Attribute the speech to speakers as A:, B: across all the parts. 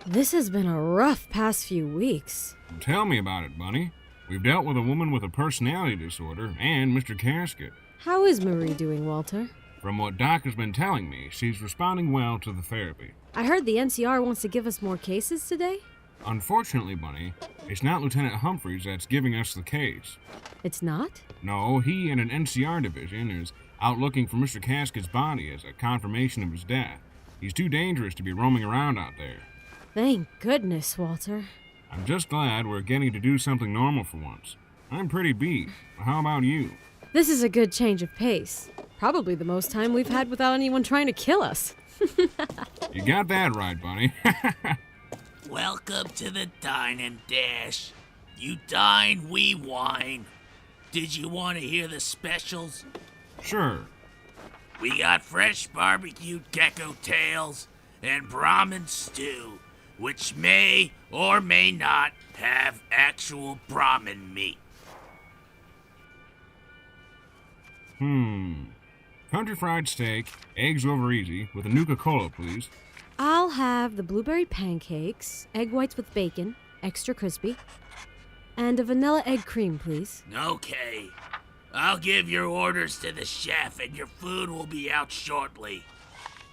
A: This has been a rough past few weeks.
B: Tell me about it, Bunny. We've dealt with a woman with a personality disorder and Mr. Casket.
A: How is Marie doing, Walter?
B: From what Doc has been telling me, she's responding well to the therapy.
A: I heard the NCR wants to give us more cases today?
B: Unfortunately, Bunny, it's not Lieutenant Humphreys that's giving us the case.
A: It's not?
B: No, he and an NCR division is out looking for Mr. Casket's body as a confirmation of his death. He's too dangerous to be roaming around out there.
A: Thank goodness, Walter.
B: I'm just glad we're getting to do something normal for once. I'm pretty beat. How about you?
A: This is a good change of pace. Probably the most time we've had without anyone trying to kill us.
B: You got that right, Bunny.
C: Welcome to the Dine and Dash. You dine, we wine. Did you want to hear the specials?
B: Sure.
C: We got fresh barbecued gecko tails and Brahmin stew, which may or may not have actual Brahmin meat.
B: Country fried steak, eggs over easy, with a Nuka-Cola, please.
A: I'll have the blueberry pancakes, egg whites with bacon, extra crispy, and a vanilla egg cream, please.
C: Okay. I'll give your orders to the chef and your food will be out shortly.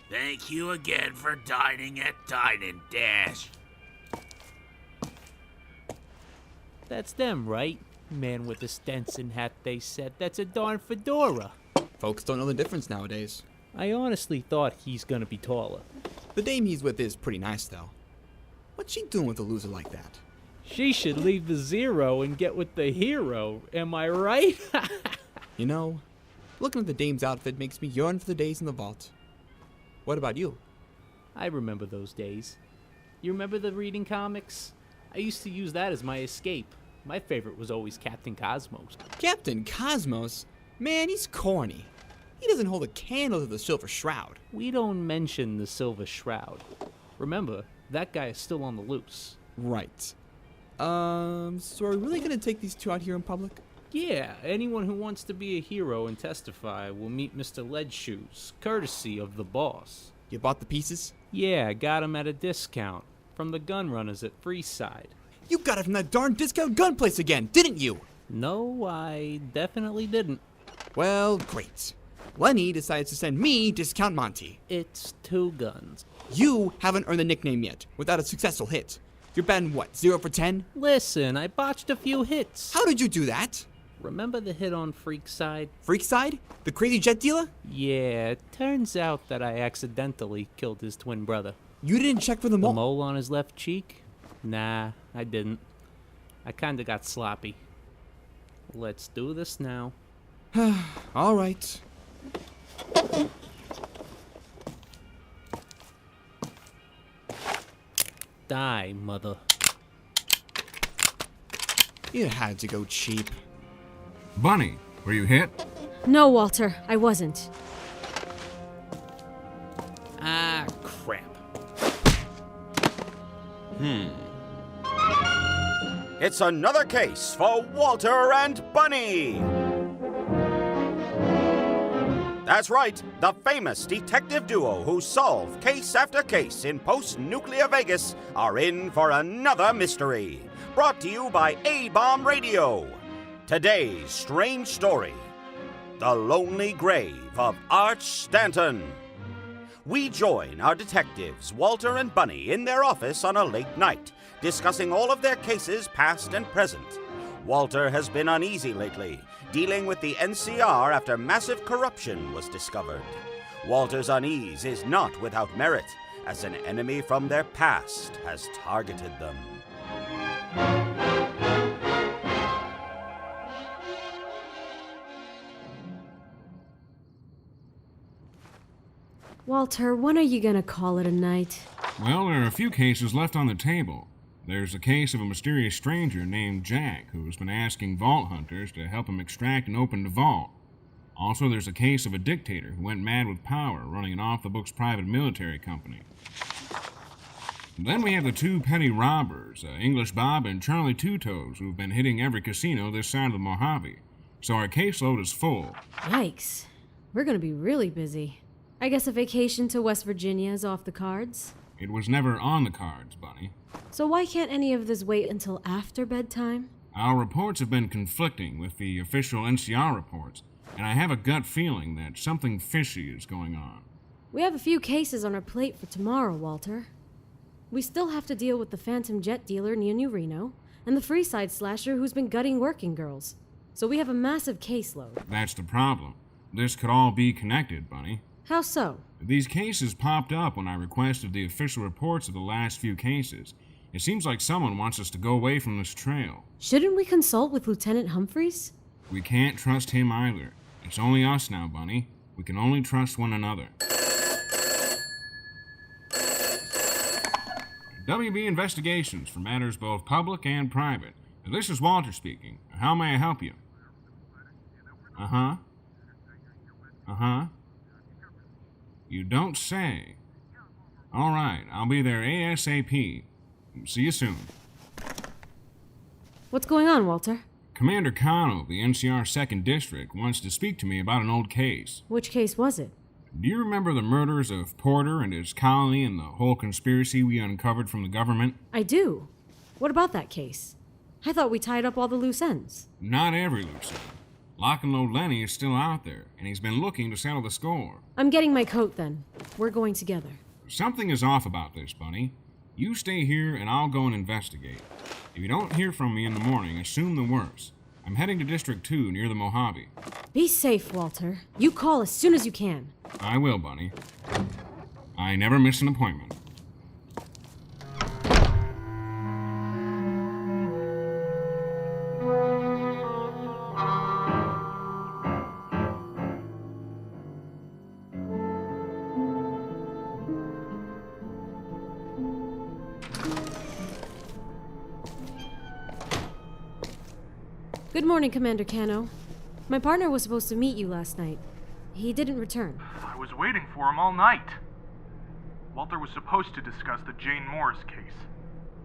C: Thank you again for dining at Dine and Dash.
D: That's them, right? Man with the Stanton hat, they said. That's a darn fedora.
E: Folks don't know the difference nowadays.
D: I honestly thought he's gonna be taller.
E: The dame he's with is pretty nice, though. What's she doing with a loser like that?
D: She should leave the zero and get with the hero, am I right?
E: You know, looking at the dame's outfit makes me yearn for the days in the vault. What about you?
D: I remember those days. You remember the reading comics? I used to use that as my escape. My favorite was always Captain Cosmos.
E: Captain Cosmos? Man, he's corny. He doesn't hold a candle to the Silver Shroud.
D: We don't mention the Silver Shroud. Remember, that guy is still on the loose.
E: Right. So are we really gonna take these two out here in public?
D: Yeah, anyone who wants to be a hero and testify will meet Mr. Leadshoes, courtesy of the boss.
E: You bought the pieces?
D: Yeah, got 'em at a discount from the gun runners at Freeside.
E: You got it from that darn discount gun place again, didn't you?
D: No, I definitely didn't.
E: Well, great. Lenny decides to send me Discount Monty.
D: It's two guns.
E: You haven't earned the nickname yet, without a successful hit. You're batting what, 0 for 10?
D: Listen, I botched a few hits.
E: How did you do that?
D: Remember the hit on Freakside?
E: Freakside? The crazy jet dealer?
D: Yeah, it turns out that I accidentally killed his twin brother.
E: You didn't check for the
D: The
E: mole?
D: mole on his left cheek? Nah, I didn't. I kinda got sloppy. Let's do this now.
E: All right.
D: Die, mother.
E: You had to go cheap.
B: Bunny, were you hit?
A: No, Walter, I wasn't.
D: Ah, crap.
F: It's another case for Walter and Bunny. That's right, the famous detective duo who solve case after case in post-nuclear Vegas are in for another mystery. Brought to you by A-Bomb Radio. Today's strange story, the lonely grave of Arch Stanton. We join our detectives, Walter and Bunny, in their office on a late night, discussing all of their cases, past and present. Walter has been uneasy lately, dealing with the NCR after massive corruption was discovered. Walter's unease is not without merit, as an enemy from their past has targeted them.
A: Walter, when are you gonna call it a night?
B: Well, there are a few cases left on the table. There's a case of a mysterious stranger named Jack who's been asking vault hunters to help him extract and open the vault. Also, there's a case of a dictator who went mad with power, running an off-the-books private military company. And then we have the two petty robbers, English Bob and Charlie Two-Toes, who've been hitting every casino this side of the Mojave. So our caseload is full.
A: Yikes. We're gonna be really busy. I guess a vacation to West Virginia is off the cards.
B: It was never on the cards, Bunny.
A: So why can't any of this wait until after bedtime?
B: Our reports have been conflicting with the official NCR reports, and I have a gut feeling that something fishy is going on.
A: We have a few cases on our plate for tomorrow, Walter. We still have to deal with the phantom jet dealer near New Reno, and the Freeside slasher who's been gutting working girls. So we have a massive caseload.
B: That's the problem. This could all be connected, Bunny.
A: How so?
B: These cases popped up when I requested the official reports of the last few cases. It seems like someone wants us to go away from this trail.
A: Shouldn't we consult with Lieutenant Humphreys?
B: We can't trust him either. It's only us now, Bunny. We can only trust one another. WB Investigations for matters both public and private. This is Walter speaking. How may I help you? Uh-huh. You don't say. All right, I'll be there ASAP. See you soon.
A: What's going on, Walter?
B: Commander Kano of the NCR 2nd District wants to speak to me about an old case.
A: Which case was it?
B: Do you remember the murders of Porter and his colony and the whole conspiracy we uncovered from the government?
A: I do. What about that case? I thought we tied up all the loose ends.
B: Not every loose end. Lock and Load Lenny is still out there, and he's been looking to settle the score.
A: I'm getting my coat then. We're going together.
B: Something is off about this, Bunny. You stay here and I'll go and investigate. If you don't hear from me in the morning, assume the worst. I'm heading to District 2 near the Mojave.
A: Be safe, Walter. You call as soon as you can.
B: I will, Bunny. I never miss an appointment.
A: Good morning, Commander Kano. My partner was supposed to meet you last night. He didn't return.
G: I was waiting for him all night. Walter was supposed to discuss the Jane Morris case.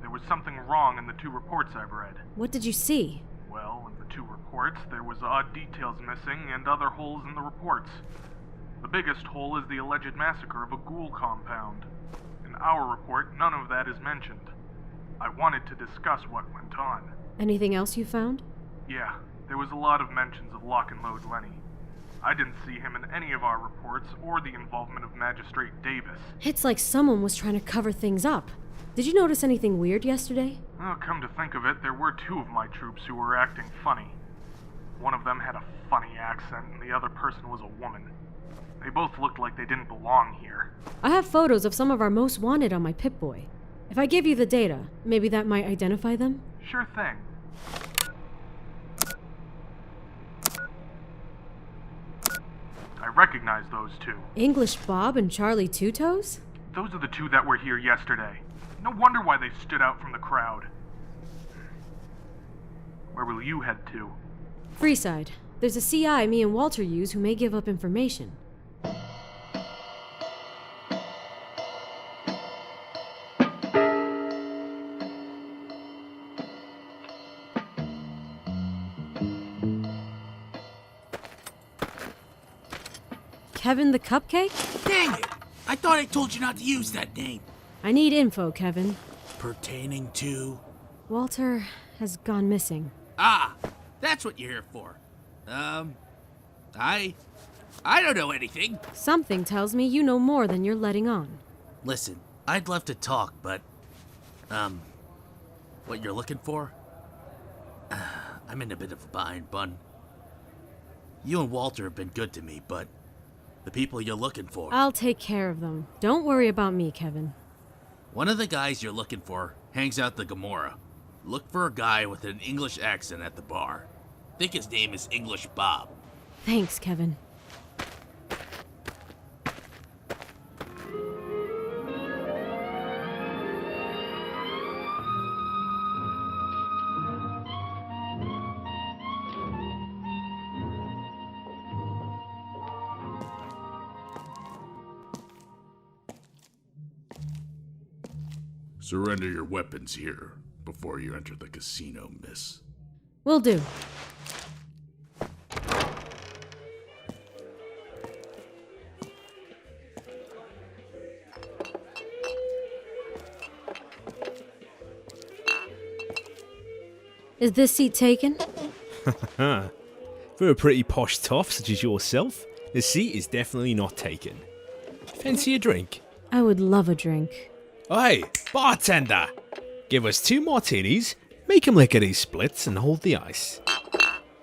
G: There was something wrong in the 2 reports I've read.
A: What did you see?
G: Well, in the 2 reports, there was odd details missing and other holes in the reports. The biggest hole is the alleged massacre of a ghoul compound. In our report, none of that is mentioned. I wanted to discuss what went on.
A: Anything else you found?
G: Yeah, there was a lot of mentions of Lock and Load Lenny. I didn't see him in any of our reports or the involvement of Magistrate Davis.
A: It's like someone was trying to cover things up. Did you notice anything weird yesterday?
G: Well, come to think of it, there were 2 of my troops who were acting funny. One of them had a funny accent and the other person was a woman. They both looked like they didn't belong here.
A: I have photos of some of our most wanted on my Pip-Boy. If I give you the data, maybe that might identify them?
G: Sure thing. I recognize those 2.
A: English Bob and Charlie Two Toes?
G: Those are the 2 that were here yesterday. No wonder why they stood out from the crowd. Where will you head to?
A: Freeside. There's a CI me and Walter use who may give up information. Kevin the Cupcake?
C: Dang it! I thought I told you not to use that name.
A: I need info, Kevin.
C: Pertaining to...
A: Walter has gone missing.
C: Ah, that's what you're here for. I don't know anything.
A: Something tells me you know more than you're letting on.
C: Listen, I'd love to talk, but, what you're looking for? I'm in a bit of a bind, Bun. You and Walter have been good to me, but the people you're looking for...
A: I'll take care of them. Don't worry about me, Kevin.
C: One of the guys you're looking for hangs out the Gomorrah. Look for a guy with an English accent at the bar. Think his name is English Bob.
A: Thanks, Kevin.
H: Surrender your weapons here before you enter the casino, miss.
A: Will do. Is this seat taken?
I: For a pretty posh toff such as yourself, the seat is definitely not taken. Fancy a drink?
A: I would love a drink.
I: Hey, bartender! Give us 2 martinis, make 'em lickety splits, and hold the ice.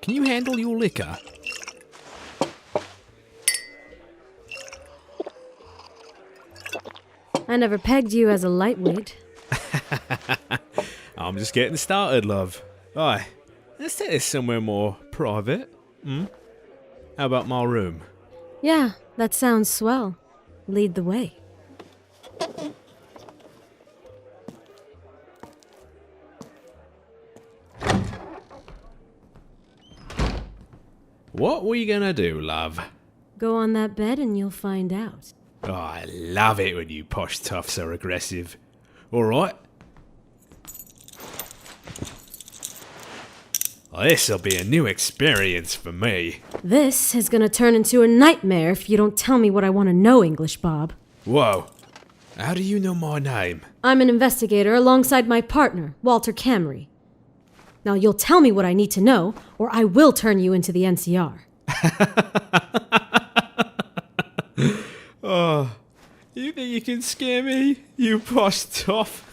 I: Can you handle your liquor?
A: I never pegged you as a lightweight.
I: I'm just getting started, love. Aye, let's take this somewhere more private. How about my room?
A: Yeah, that sounds swell. Lead the way.
I: What we gonna do, love?
A: Go on that bed and you'll find out.
I: Oh, I love it when you posh toughs are aggressive. Alright. Well, this'll be a new experience for me.
A: This is gonna turn into a nightmare if you don't tell me what I want to know, English Bob.
I: Whoa. How do you know my name?
A: I'm an investigator alongside my partner, Walter Camry. Now you'll tell me what I need to know, or I will turn you into the NCR.
I: Oh, you think you can scare me, you posh toff?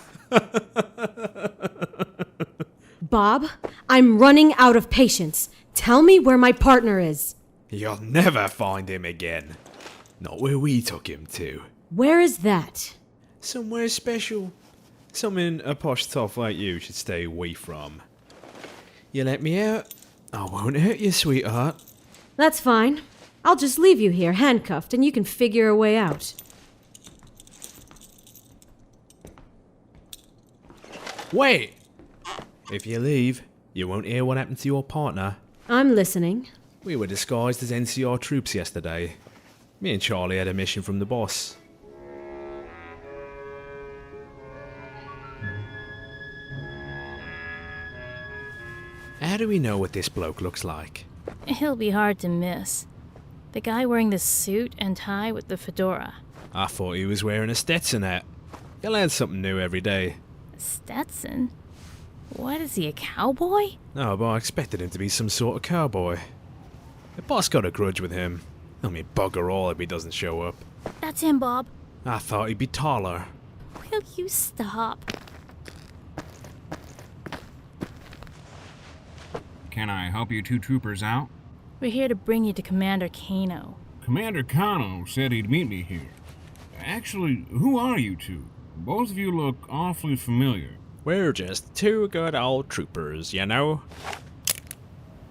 A: Bob, I'm running out of patience. Tell me where my partner is.
I: You'll never find him again. Not where we took him to.
A: Where is that?
I: Somewhere special. Something a posh toff like you should stay away from. You let me out, I won't hurt you, sweetheart.
A: That's fine. I'll just leave you here, handcuffed, and you can figure a way out.
I: Wait! If you leave, you won't hear what happened to your partner.
A: I'm listening.
I: We were disguised as NCR troops yesterday. Me and Charlie had a mission from the boss. How do we know what this bloke looks like?
J: He'll be hard to miss. The guy wearing the suit and tie with the fedora.
I: I thought he was wearing a Stetson hat. He'll learn something new every day.
J: Stetson? What is he, a cowboy?
I: No, but I expected him to be some sort of cowboy. The boss got a grudge with him. I mean, bugger all if he doesn't show up.
J: That's him, Bob.
I: I thought he'd be taller.
J: Will you stop?
B: Can I help you 2 troopers out?
J: We're here to bring you to Commander Kano.
B: Commander Kano said he'd meet me here. Actually, who are you 2? Both of you look awfully familiar.
I: We're just 2 good old troopers, you know?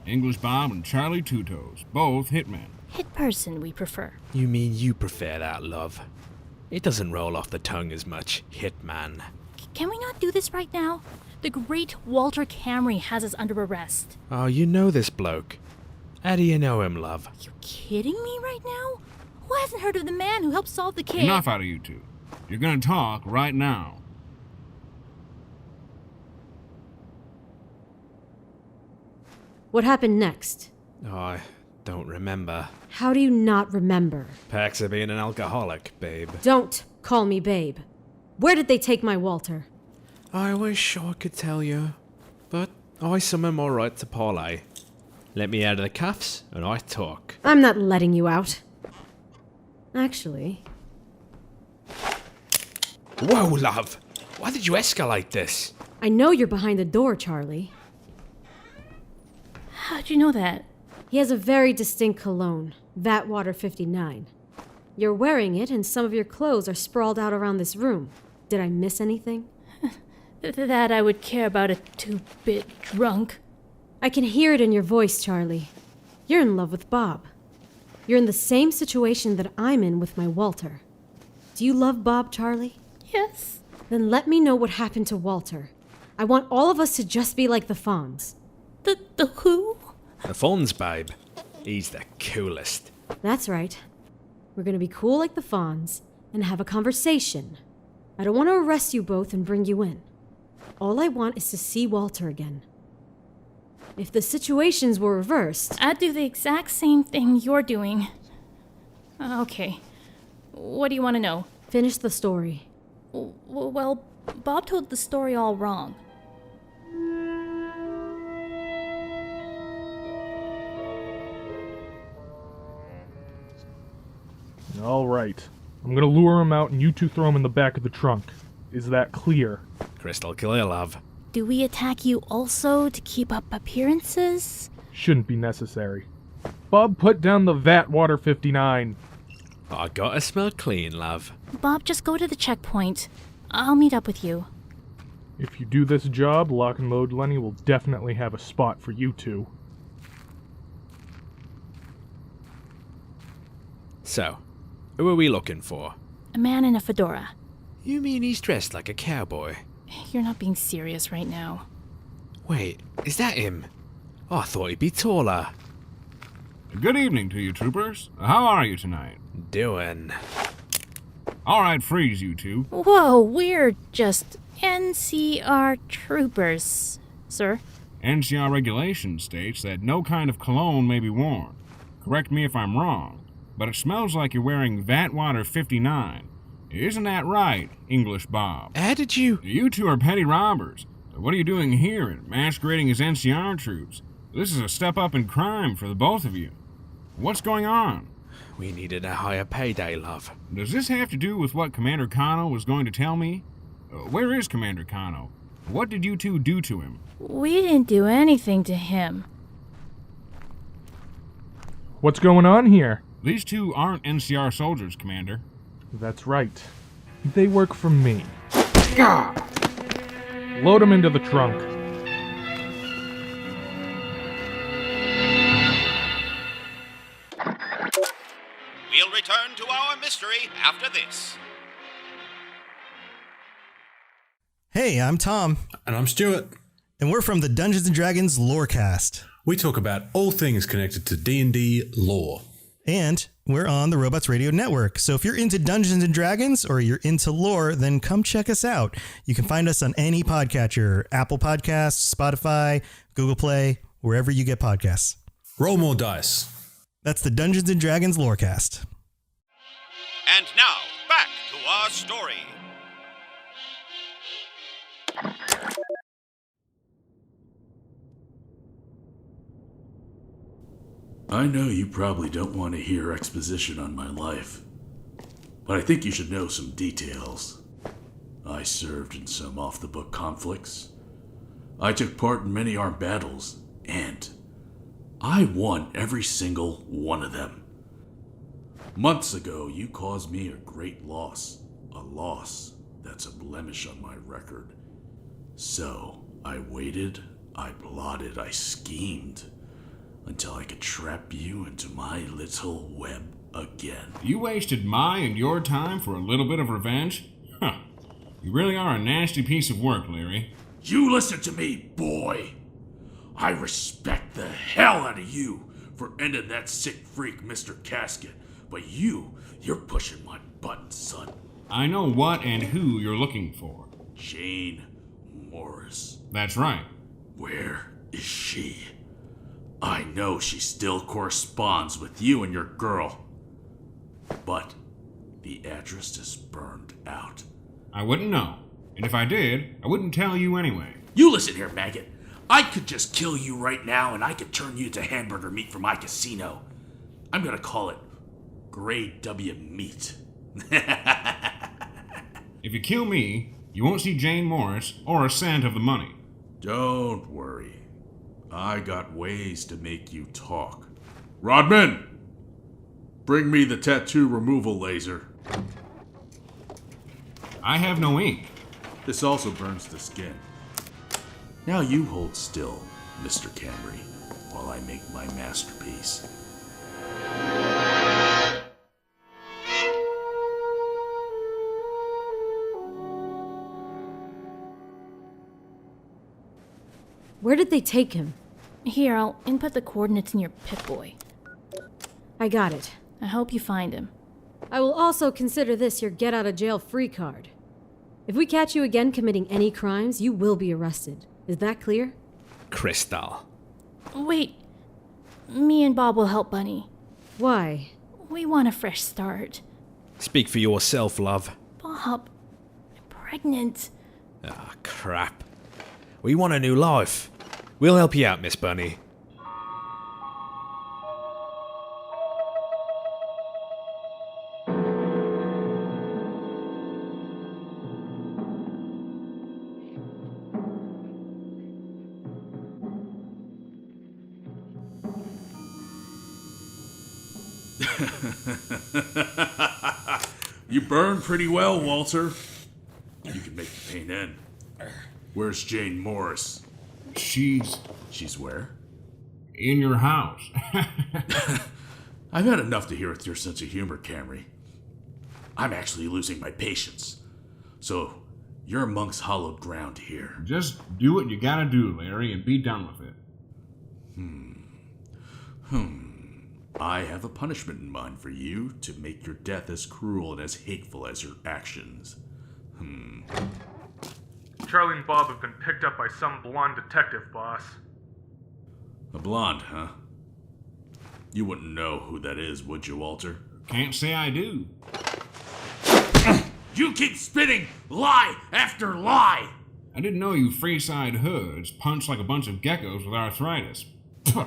B: English Bob and Charlie Two Toes, both hitmen.
J: Hit person, we prefer.
I: You mean you prefer that, love? It doesn't roll off the tongue as much, hitman.
J: Can we not do this right now? The great Walter Camry has us under arrest.
I: Oh, you know this bloke. How do you know him, love?
J: You kidding me right now? Who hasn't heard of the man who helped solve the case?
B: Enough out of you 2. You're gonna talk right now.
A: What happened next?
I: Oh, I don't remember.
A: How do you not remember?
I: Perks of being an alcoholic, babe.
A: Don't call me babe. Where did they take my Walter?
I: I wish I could tell you, but I summon my right to parlay. Let me out of the cuffs, and I talk.
A: I'm not letting you out. Actually,
I: Whoa, love! Why did you escalate this?
A: I know you're behind the door, Charlie.
J: How'd you know that?
A: He has a very distinct cologne, Vatwater 59. You're wearing it, and some of your clothes are sprawled out around this room. Did I miss anything?
J: That I would care about a 2-bit drunk.
A: I can hear it in your voice, Charlie. You're in love with Bob. You're in the same situation that I'm in with my Walter. Do you love Bob, Charlie?
J: Yes.
A: Then let me know what happened to Walter. I want all of us to just be like the Fonz.
J: The who?
I: The Fonz, babe. He's the coolest.
A: That's right. We're gonna be cool like the Fonz and have a conversation. I don't want to arrest you both and bring you in. All I want is to see Walter again. If the situations were reversed...
J: I'd do the exact same thing you're doing. Okay. What do you want to know?
A: Finish the story.
J: Well, Bob told the story all wrong.
G: All right. I'm gonna lure him out and you two throw him in the back of the trunk. Is that clear?
I: Crystal clear, love.
J: Do we attack you also to keep up appearances?
G: Shouldn't be necessary. Bob, put down the vat water 59.
I: I gotta smell clean, love.
J: Bob, just go to the checkpoint. I'll meet up with you.
G: If you do this job, Lock and Load Lenny will definitely have a spot for you two.
I: So, who are we looking for?
J: A man in a fedora.
I: You mean he's dressed like a cowboy?
J: You're not being serious right now.
I: Wait, is that him? Oh, I thought he'd be taller.
B: Good evening to you, troopers. How are you tonight?
I: Doing.
B: All right, freeze, you two.
J: Whoa, we're just NCR troopers, sir.
B: NCR regulation states that no kind of cologne may be worn. Correct me if I'm wrong, but it smells like you're wearing Vat Water 59. Isn't that right, English Bob?
I: How did you...
B: You two are petty robbers. What are you doing here and masquerading as NCR troops? This is a step up in crime for the both of you. What's going on?
I: We needed a higher payday, love.
B: Does this have to do with what Commander Kano was going to tell me? Where is Commander Kano? What did you two do to him?
J: We didn't do anything to him.
G: What's going on here?
B: These two aren't NCR soldiers, Commander.
G: That's right. They work for me. Gah! Load them into the trunk.
F: We'll return to our mystery after this.
K: Hey, I'm Tom.
L: And I'm Stuart.
K: And we're from the Dungeons & Dragons Lorecast.
L: We talk about all things connected to D&D lore.
K: And we're on the Robots Radio Network. So if you're into Dungeons & Dragons or you're into lore, then come check us out. You can find us on any podcatcher, Apple Podcasts, Spotify, Google Play, wherever you get podcasts.
L: Roll more dice.
K: That's the Dungeons & Dragons Lorecast.
F: And now, back to our story.
H: I know you probably don't want to hear exposition on my life, but I think you should know some details. I served in some off-the-book conflicts. I took part in many armed battles, and I won every single one of them. Months ago, you caused me a great loss, a loss that's a blemish on my record. So, I waited, I plotted, I schemed, until I could trap you into my little web again.
B: You wasted my and your time for a little bit of revenge? Huh. You really are a nasty piece of work, Larry.
H: You listen to me, boy. I respect the hell out of you for ending that sick freak, Mr. Casket. But you're pushing my buttons, son.
B: I know what and who you're looking for.
H: Jane Morris.
B: That's right.
H: Where is she? I know she still corresponds with you and your girl. But the address is burned out.
B: I wouldn't know. And if I did, I wouldn't tell you anyway.
H: You listen here, maggot. I could just kill you right now and I could turn you to hamburger meat for my casino. I'm gonna call it Grade W meat.
B: If you kill me, you won't see Jane Morris or a cent of the money.
H: Don't worry. I got ways to make you talk. Rodman! Bring me the tattoo removal laser.
B: I have no ink.
H: This also burns the skin. Now you hold still, Mr. Camry, while I make my masterpiece.
A: Where did they take him?
J: Here, I'll input the coordinates in your Pip-Boy.
A: I got it.
J: I hope you find him.
A: I will also consider this your get-out-of-jail-free card. If we catch you again committing any crimes, you will be arrested. Is that clear?
I: Crystal.
J: Wait. Me and Bob will help Bunny.
A: Why?
J: We want a fresh start.
I: Speak for yourself, love.
J: Bob, I'm pregnant.
I: Ah, crap. We want a new life. We'll help you out, Miss Bunny.
H: You burn pretty well, Walter. You can make the pain end. Where's Jane Morris?
B: She's
H: where?
B: in your house.
H: I've had enough to hear with your sense of humor, Camry. I'm actually losing my patience. So, you're amongst hallowed ground here.
B: Just do what you gotta do, Larry, and be done with it.
H: I have a punishment in mind for you to make your death as cruel and as hateful as your actions.
G: Charlie and Bob have been picked up by some blonde detective, boss.
H: A blonde, huh? You wouldn't know who that is, would you, Walter?
B: Can't say I do.
C: You keep spitting lie after lie!
B: I didn't know you Freeside hoods punch like a bunch of geckos with arthritis.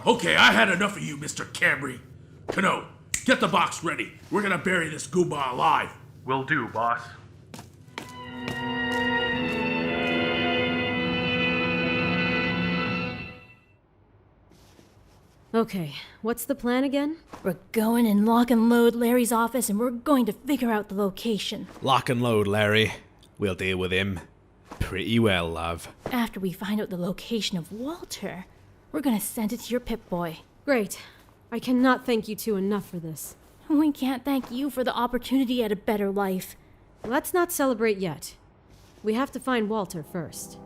C: Okay, I had enough of you, Mr. Camry. Cano, get the box ready. We're gonna bury this goomba alive.
G: Will do, boss.
A: Okay, what's the plan again?
J: We're going and lock and load Larry's office and we're going to figure out the location.
I: Lock and load, Larry. We'll deal with him. Pretty well, love.
J: After we find out the location of Walter, we're gonna send it to your Pip-Boy.
A: Great. I cannot thank you two enough for this.
J: We can't thank you for the opportunity at a better life.
A: Let's not celebrate yet. We have to find Walter first.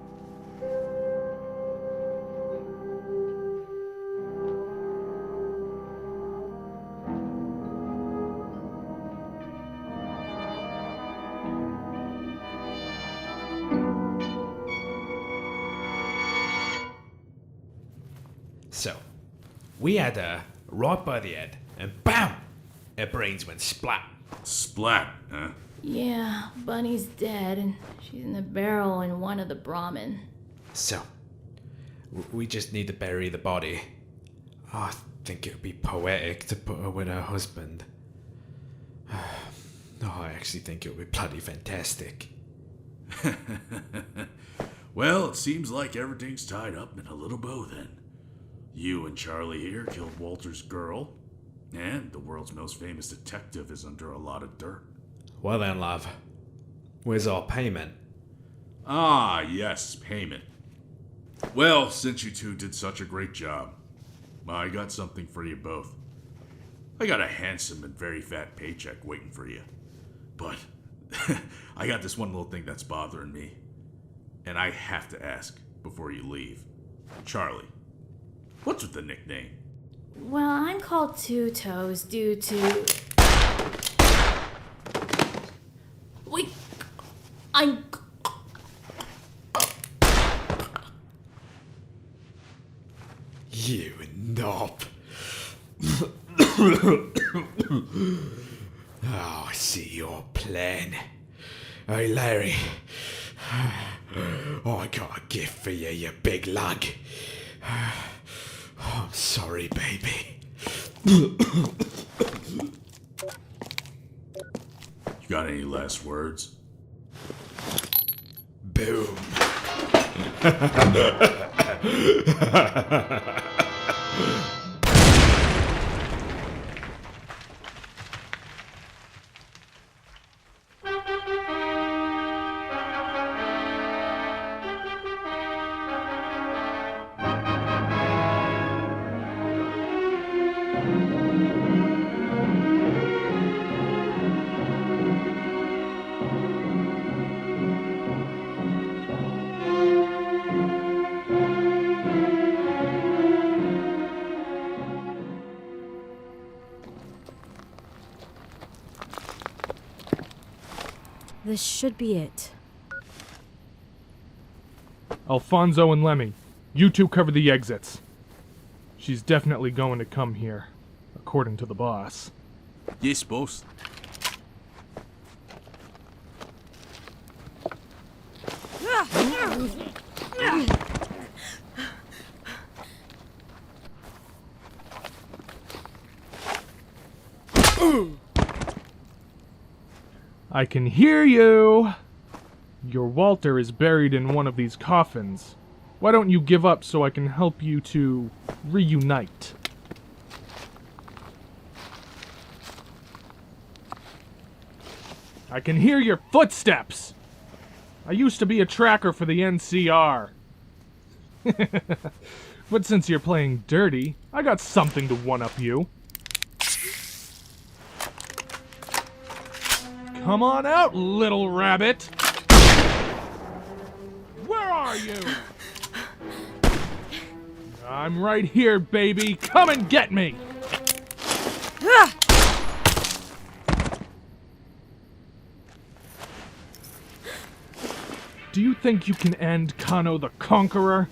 I: So, we had her right by the head, and BAM! Her brains went splat.
H: Splat, huh?
J: Yeah, Bunny's dead and she's in a barrel in one of the Brahmin.
I: So, we just need to bury the body. Oh, I think it would be poetic to put her with her husband. No, I actually think it would be bloody fantastic.
H: Well, it seems like everything's tied up in a little bow then. You and Charlie here killed Walter's girl, and the world's most famous detective is under a lot of dirt.
I: Well then, love. Where's our payment?
H: Ah, yes, payment. Well, since you two did such a great job, I got something for you both. I got a handsome and very fat paycheck waiting for you. But I got this one little thing that's bothering me. And I have to ask before you leave. Charlie, what's with the nickname?
J: Well, I'm called Two Toes due to... Wait, I'm...
I: You knob. Oh, I see your plan. Hey, Larry. Oh, I got a gift for you, you big lug. Oh, I'm sorry, baby.
H: You got any last words?
I: Boom.
A: This should be it.
G: Alfonso and Lemmy, you two cover the exits. She's definitely going to come here, according to the boss.
H: Yes, boss.
G: I can hear you! Your Walter is buried in one of these coffins. Why don't you give up so I can help you to reunite? I can hear your footsteps. I used to be a tracker for the NCR. But since you're playing dirty, I got something to one-up you. Come on out, little rabbit! Where are you? I'm right here, baby. Come and get me! Do you think you can end Kano the Conqueror?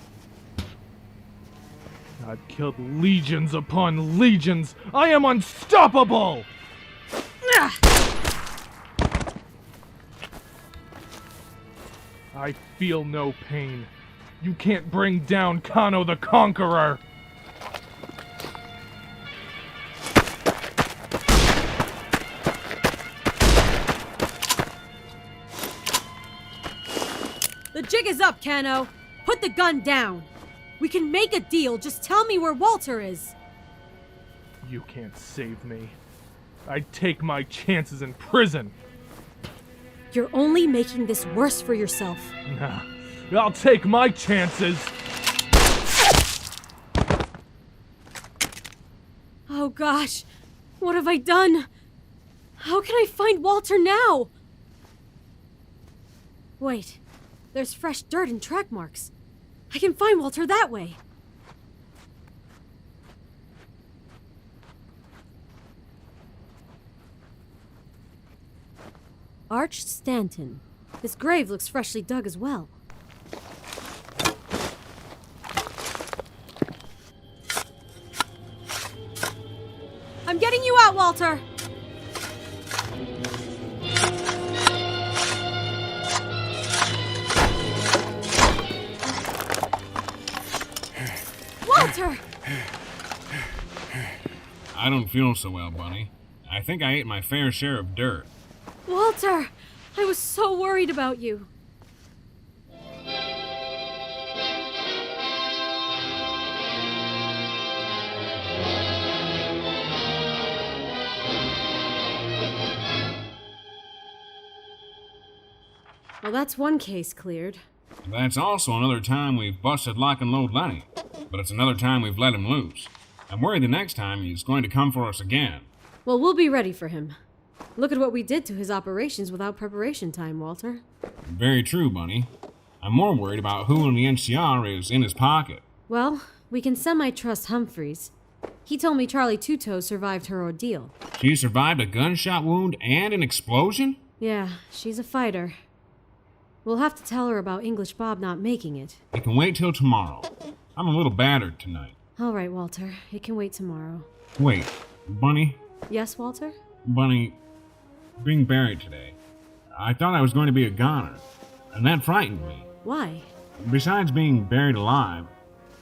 G: I've killed legions upon legions. I am unstoppable! I feel no pain. You can't bring down Kano the Conqueror!
A: The jig is up, Kano. Put the gun down. We can make a deal. Just tell me where Walter is.
G: You can't save me. I'd take my chances in prison.
A: You're only making this worse for yourself.
G: Nah, I'll take my chances.
A: Oh gosh, what have I done? How can I find Walter now? Wait, there's fresh dirt and track marks. I can find Walter that way. Arch Stanton. This grave looks freshly dug as well. I'm getting you out, Walter! Walter!
B: I don't feel so well, Bunny. I think I ate my fair share of dirt.
A: Walter! I was so worried about you. Well, that's one case cleared.
B: That's also another time we've busted lock and load Lenny, but it's another time we've let him loose. I'm worried the next time he's going to come for us again.
A: Well, we'll be ready for him. Look at what we did to his operations without preparation time, Walter.
B: Very true, Bunny. I'm more worried about who in the NCR is in his pocket.
A: Well, we can semi-trust Humphreys. He told me Charlie Two Toes survived her ordeal.
B: She survived a gunshot wound and an explosion?
A: Yeah, she's a fighter. We'll have to tell her about English Bob not making it.
B: It can wait till tomorrow. I'm a little battered tonight.
A: All right, Walter. It can wait tomorrow.
B: Wait, Bunny?
A: Yes, Walter?
B: Bunny, being buried today, I thought I was going to be a goner, and that frightened me.
A: Why?
B: Besides being buried alive,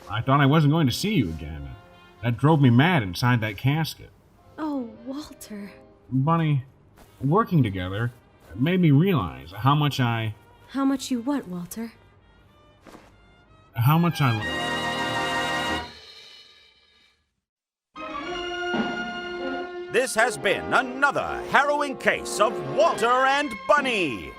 B: I thought I wasn't going to see you again. That drove me mad inside that casket.
A: Oh, Walter.
B: Bunny, working together made me realize how much
A: How much you what, Walter?
B: How much I...
F: This has been another harrowing case of Walter and Bunny.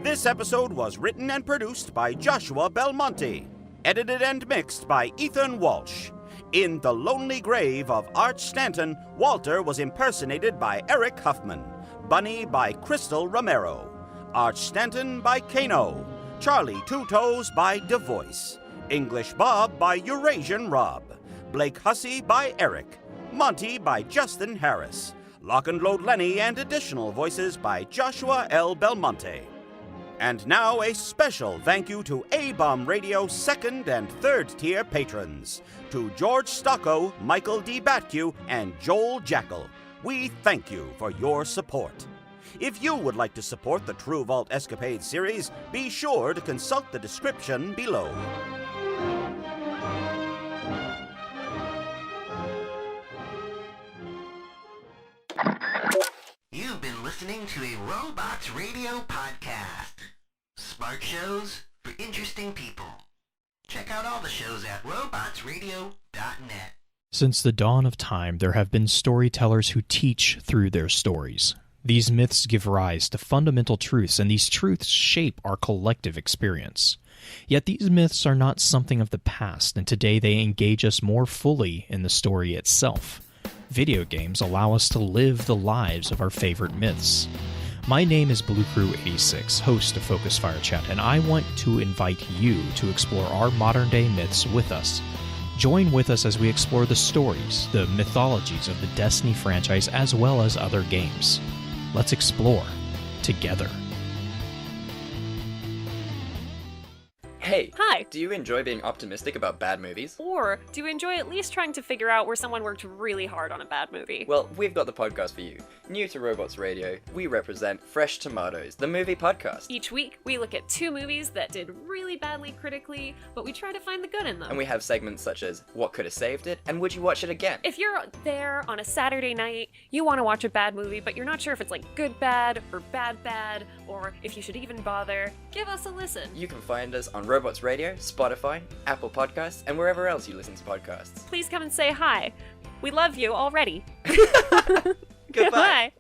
F: This episode was written and produced by Joshua Belmonte, edited and mixed by Ethan Walsh. In The Lonely Grave of Arch Stanton, Walter was impersonated by Eric Huffman, Bunny by Crystal Romero, Arch Stanton by Kano, Charlie Two Toes by DeVoice, English Bob by Eurasian Rob, Blake Hussey by Eric, Monty by Justin Harris, Lock and Load Lenny and additional voices by Joshua L. Belmonte. And now a special thank you to A-Bomb Radio second and third tier patrons, to George Stocco, Michael D. Batque, and Joel Jackal. We thank you for your support. If you would like to support the True Vault Escapade series, be sure to consult the description below.
M: You've been listening to a Robots Radio podcast. Smart shows for interesting people. Check out all the shows at robotsradio.net.
N: Since the dawn of time, there have been storytellers who teach through their stories. These myths give rise to fundamental truths, and these truths shape our collective experience. Yet these myths are not something of the past, and today they engage us more fully in the story itself. Video games allow us to live the lives of our favorite myths. My name is Blue Crew 86, host of Focus Fire Chat, and I want to invite you to explore our modern-day myths with us. Join with us as we explore the stories, the mythologies of the Destiny franchise, as well as other games. Let's explore together.
O: Hey!
P: Hi!
O: Do you enjoy being optimistic about bad movies?
P: Or do you enjoy at least trying to figure out where someone worked really hard on a bad movie?
O: Well, we've got the podcast for you. New to Robots Radio, we represent Fresh Tomatoes, the movie podcast.
P: Each week, we look at 2 movies that did really badly critically, but we try to find the good in them.
O: And we have segments such as What Could Have Saved It, and Would You Watch It Again?
P: If you're there on a Saturday night, you want to watch a bad movie, but you're not sure if it's like good bad, or bad bad, or if you should even bother, give us a listen.
O: You can find us on Robots Radio, Spotify, Apple Podcasts, and wherever else you listen to podcasts.
P: Please come and say hi. We love you already.
O: Goodbye.